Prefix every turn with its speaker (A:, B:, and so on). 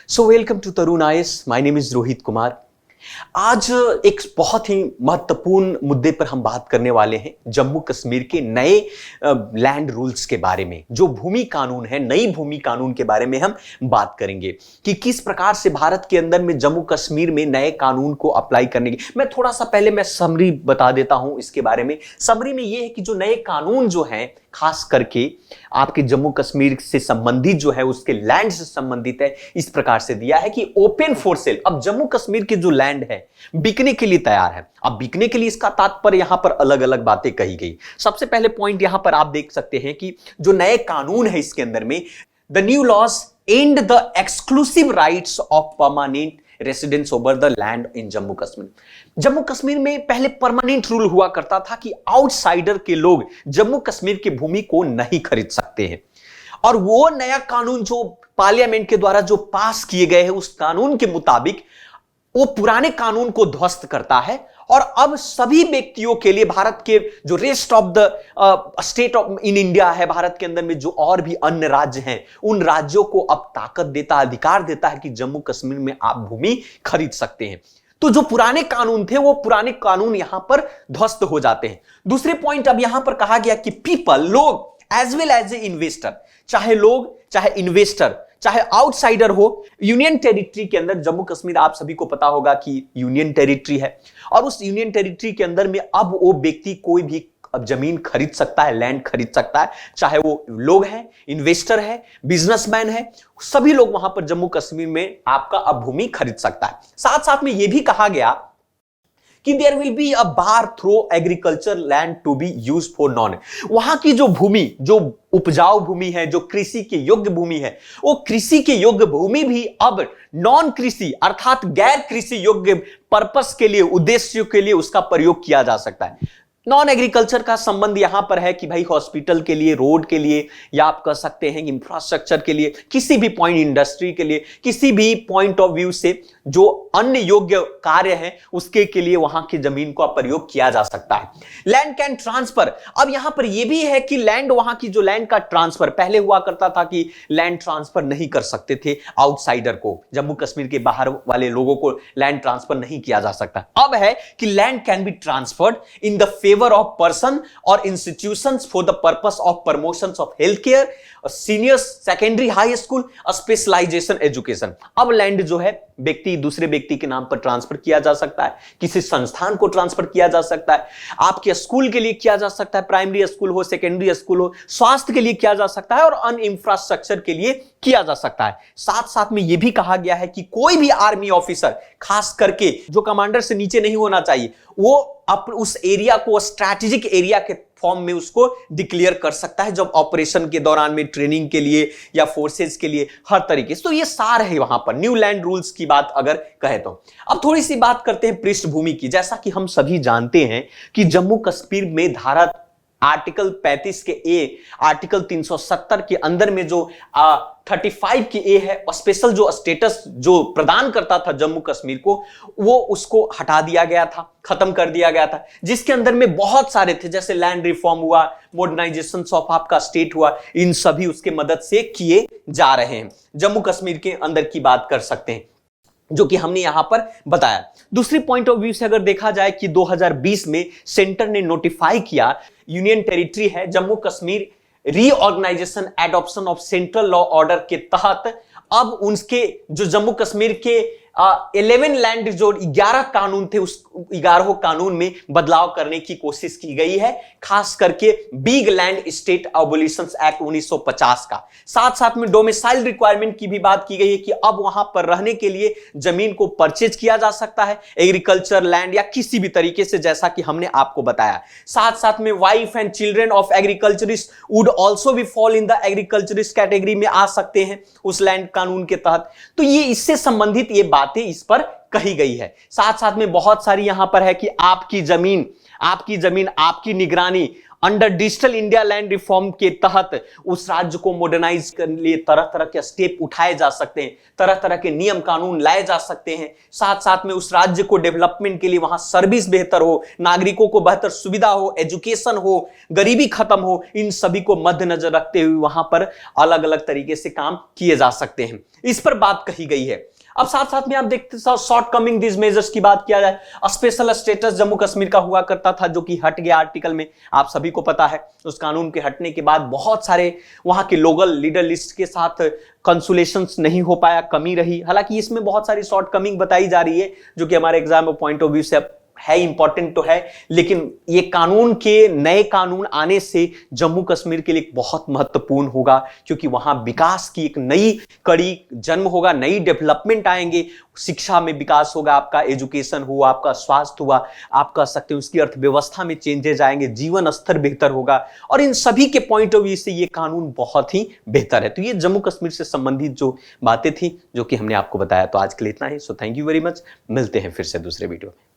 A: So welcome to Tarun IAS. My name is Rohit Kumar. आज एक बहुत ही महत्वपूर्ण मुद्दे पर हम बात करने वाले हैं, जम्मू कश्मीर के नए लैंड रूल्स के बारे में। जो भूमि कानून है, नई भूमि कानून के बारे में हम बात करेंगे कि किस प्रकार से भारत के अंदर में जम्मू कश्मीर में नए कानून को अप्लाई करने की। मैं थोड़ा सा पहले मैं समरी बता देता हूं इसके बारे में। समरी में यह है कि जो नए कानून जो हैं, खास करके आपके जम्मू कश्मीर से संबंधित जो है, उसके लैंड से संबंधित है, इस प्रकार से दिया है कि ओपन फॉर सेल। अब जम्मू कश्मीर के जो लैंड है बिकने के लिए तैयार है। अब बिकने के लिए इसका तात्पर्य यहां पर अलग अलग बातें कही गई। सबसे पहले पॉइंट यहां पर आप देख सकते हैं कि जो नए कानून है इसके अंदर में, the new laws and the exclusive rights of permanent residence over the land in Jammu Kashmir. Jammu Kashmir में पहले परमानेंट रूल हुआ करता था कि आउटसाइडर के लोग जम्मू कश्मीर की भूमि को नहीं खरीद सकते हैं। और वो नया कानून जो पार्लियामेंट के द्वारा जो पास किए गए हैं, उस कानून के मुताबिक वो पुराने कानून को ध्वस्त करता है। और अब सभी व्यक्तियों के लिए, भारत के जो rest of the state of in India है, भारत के अंदर में जो और भी अन्य राज्य हैं, उन राज्यों को अब ताकत देता, अधिकार देता है कि जम्मू कश्मीर में आप भूमि खरीद सकते हैं। तो जो पुराने कानून थे, वो पुराने कानून यहां पर ध्वस्त हो जाते हैं। दूसरे पॉइंट अब यहां पर कहा गया कि पीपल, लोग, as well as a investor, चाहे लोग, चाहे इन्वेस्टर, चाहे आउटसाइडर हो, यूनियन टेरिटरी के अंदर, जम्मू कश्मीर आप सभी को पता होगा कि यूनियन टेरिटरी है, और उस यूनियन टेरिटरी के अंदर में अब वो व्यक्ति कोई भी अब जमीन खरीद सकता है, लैंड खरीद सकता है, चाहे वो लोग हैं, इन्वेस्टर है, बिजनेसमैन है, सभी लोग वहां पर जम्मू कश्मीर में आपका अब भूमि खरीद सकता है। साथ साथ में यह भी कहा गया कि there will be a bar through agriculture land to be used for non. वहां की जो भूमि, जो उपजाऊ भूमि है, जो कृषि के योग्य भूमि है, वो कृषि के योग्य भूमि भी अब नॉन कृषि अर्थात गैर कृषि योग्य पर्पस के लिए, उद्देश्यों के लिए उसका प्रयोग किया जा सकता है। नॉन एग्रीकल्चर का संबंध यहां पर है कि भाई हॉस्पिटल के लिए, रोड के लिए, या आप कह सकते हैं इंफ्रास्ट्रक्चर के लिए, किसी भी पॉइंट, इंडस्ट्री के लिए, किसी भी पॉइंट ऑफ व्यू से जो अन्य योग्य कार्य है उसके के लिए वहां की जमीन का प्रयोग किया जा सकता है। Land can transfer. अब यहां पर यह भी है कि लैंड, वहां की जो लैंड का ट्रांसफर पहले हुआ करता था कि लैंड ट्रांसफर नहीं कर सकते थे आउटसाइडर को, जम्मू कश्मीर के बाहर वाले लोगों को लैंड ट्रांसफर नहीं किया जा सकता। अब है कि land can be transferred in the favour of person और institutions for the purpose of promotions of health care, senior secondary high school, specialization education. अब लैंड जो है व्यक्ति, दूसरे व्यक्ति के नाम पर ट्रांसफर किया जा सकता है, किसी संस्थान को ट्रांसफर किया जा सकता है, आपके स्कूल के लिए किया जा सकता है, प्राइमरी स्कूल हो, सेकेंडरी स्कूल हो, स्वास्थ्य के लिए किया जा सकता है, और अन्य इंफ्रास्ट्रक्चर के लिए किया जा सकता है। साथ साथ में यह भी कहा गया है कि कोई भी आर्मी ऑफिसर, खास करके जो कमांडर से नीचे नहीं होना चाहिए, वो उस एरिया को स्ट्रैटेजिक एरिया के फॉर्म में उसको डिक्लेयर कर सकता है, जब ऑपरेशन के दौरान में, ट्रेनिंग के लिए या फोर्सेस के लिए, हर तरीके से। तो ये सार है वहां पर न्यू लैंड रूल्स की बात अगर कहे तो। अब थोड़ी सी बात करते हैं पृष्ठभूमि की। जैसा कि हम सभी जानते हैं कि जम्मू कश्मीर में धारा आर्टिकल 35 के ए, आर्टिकल 370 के अंदर में जो 35 की ए है, स्पेशल जो स्टेटस जो प्रदान करता था जम्मू कश्मीर को, वो उसको हटा दिया गया था, खत्म कर दिया गया था, जिसके अंदर में बहुत सारे थे, जैसे लैंड रिफॉर्म हुआ, मॉडर्नाइजेशन ऑफ आपका स्टेट हुआ, इन सभी उसके मदद से किए जा रहे हैं। जम्मू कश्मीर के अंदर की बात कर सकते हैं, जो कि हमने यहां पर बताया। दूसरी पॉइंट ऑफ व्यू से अगर देखा जाए कि 2020 में सेंटर ने नोटिफाई किया, यूनियन टेरिटरी है Jammu Kashmir, reorganisation adoption of central law order के तहत अब उनके जो जम्मू कश्मीर के 11 लैंड, जो 11 कानून थे, उस 11 कानून में बदलाव करने की कोशिश की गई है, खास करके big land state abolition act 1950 का। साथ साथ में डोमिसाइल रिक्वायरमेंट की भी बात की गई है कि अब वहां पर रहने के लिए जमीन को परचेज किया जा सकता है, एग्रीकल्चर लैंड या किसी भी तरीके से, जैसा कि हमने आपको बताया। साथ साथ में wife and children of agriculturist would also भी fall in the agriculturist category में आ सकते हैं उस लैंड कानून के तहत। तो ये इससे संबंधित ये बातें इस पर कही गई है। साथ साथ में बहुत सारी यहां पर है कि आपकी जमीन, आपकी निगरानी under digital India land reform के तहत उस राज्य को मॉडर्नाइज करने के लिए तरह तरह के स्टेप उठाए जा सकते हैं, तरह तरह के नियम कानून लाए जा सकते हैं। साथ साथ में उस राज्य को डेवलपमेंट के लिए वहां सर्विस बेहतर हो, नागरिकों को बेहतर सुविधा हो, एजुकेशन हो, गरीबी खत्म हो, इन सभी को मद्देनजर रखते हुए वहां पर अलग अलग तरीके से काम किए जा सकते हैं। इस पर बात कही गई है। अब साथ साथ में आप देखते शॉर्ट कमिंग दिस मेजर्स की बात किया जाए, स्पेशल स्टेटस जम्मू कश्मीर का हुआ करता था, जो कि हट गया आर्टिकल में, आप सभी को पता है। उस कानून के हटने के बाद बहुत सारे वहां के लोकल लीडर लिस्ट के साथ कंसुलेशंस नहीं हो पाया, कमी रही। हालांकि इसमें बहुत सारी शॉर्ट कमिंग बताई जा रही है, जो कि हमारे एग्जाम पॉइंट ऑफ व्यू से है, इंपॉर्टेंट तो है, लेकिन ये कानून के नए कानून आने से जम्मू कश्मीर के लिए बहुत महत्वपूर्ण होगा, क्योंकि वहां विकास की एक नई कड़ी जन्म होगा, नई डेवलपमेंट आएंगे, शिक्षा में विकास होगा, आपका एजुकेशन हुआ, आपका स्वास्थ्य हुआ, आप कह सकते हैं उसकी अर्थव्यवस्था में चेंजेस आएंगे, जीवन स्तर बेहतर होगा, और इन सभी के पॉइंट ऑफ व्यू से ये कानून बहुत ही बेहतर है। तो ये जम्मू कश्मीर से संबंधित जो बातें थी, जो कि हमने आपको बताया। तो आज के लिए इतना ही। So thank you very much, मिलते हैं फिर से दूसरे वीडियो में।